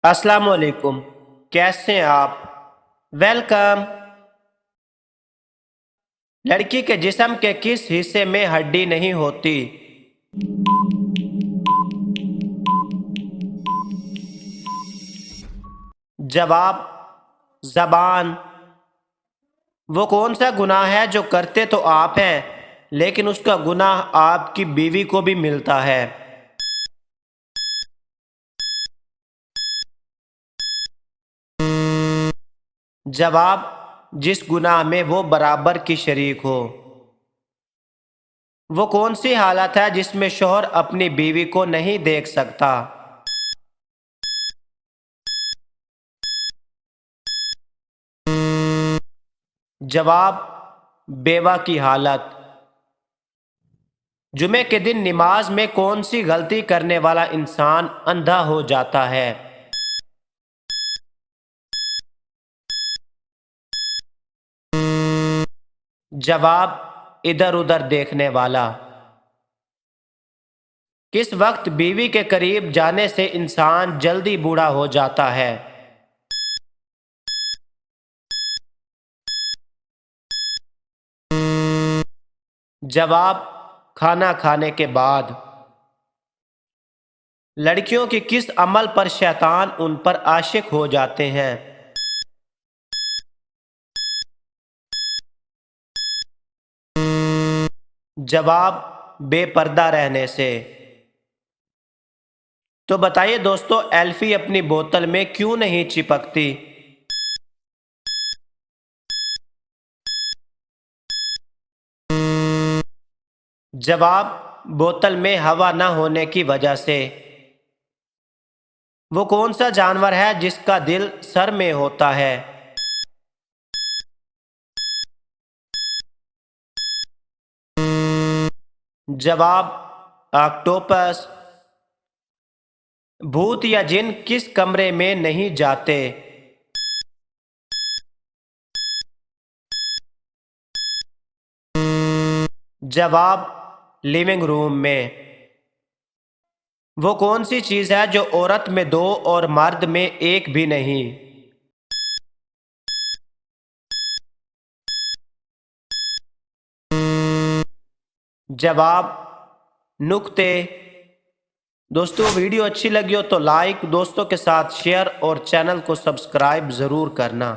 अस्सलाम वालेकुम। कैसे हैं आप? वेलकम। लड़की के जिस्म के किस हिस्से में हड्डी नहीं होती? जवाब, जबान। वो कौन सा गुनाह है जो करते तो आप हैं लेकिन उसका गुनाह आपकी बीवी को भी मिलता है? जवाब, जिस गुनाह में वो बराबर की शरीक हो। वो कौन सी हालत है जिसमें शौहर अपनी बीवी को नहीं देख सकता? जवाब, बेवा की हालत। जुमे के दिन नमाज में कौन सी गलती करने वाला इंसान अंधा हो जाता है? जवाब, इधर उधर देखने वाला। किस वक्त बीवी के करीब जाने से इंसान जल्दी बूढ़ा हो जाता है? जवाब, खाना खाने के बाद। लड़कियों की किस अमल पर शैतान उन पर आशिक हो जाते हैं? जवाब, बेपर्दा रहने से। तो बताइए दोस्तों, एल्फी अपनी बोतल में क्यों नहीं चिपकती? जवाब, बोतल में हवा न होने की वजह से। वो कौन सा जानवर है जिसका दिल सर में होता है? जवाब, ऑक्टोपस। भूत या जिन किस कमरे में नहीं जाते? जवाब, लिविंग रूम में। वो कौन सी चीज है जो औरत में दो और मर्द में एक भी नहीं? जवाब, नुक्ते। दोस्तों, वीडियो अच्छी लगी हो तो लाइक, दोस्तों के साथ शेयर और चैनल को सब्सक्राइब ज़रूर करना।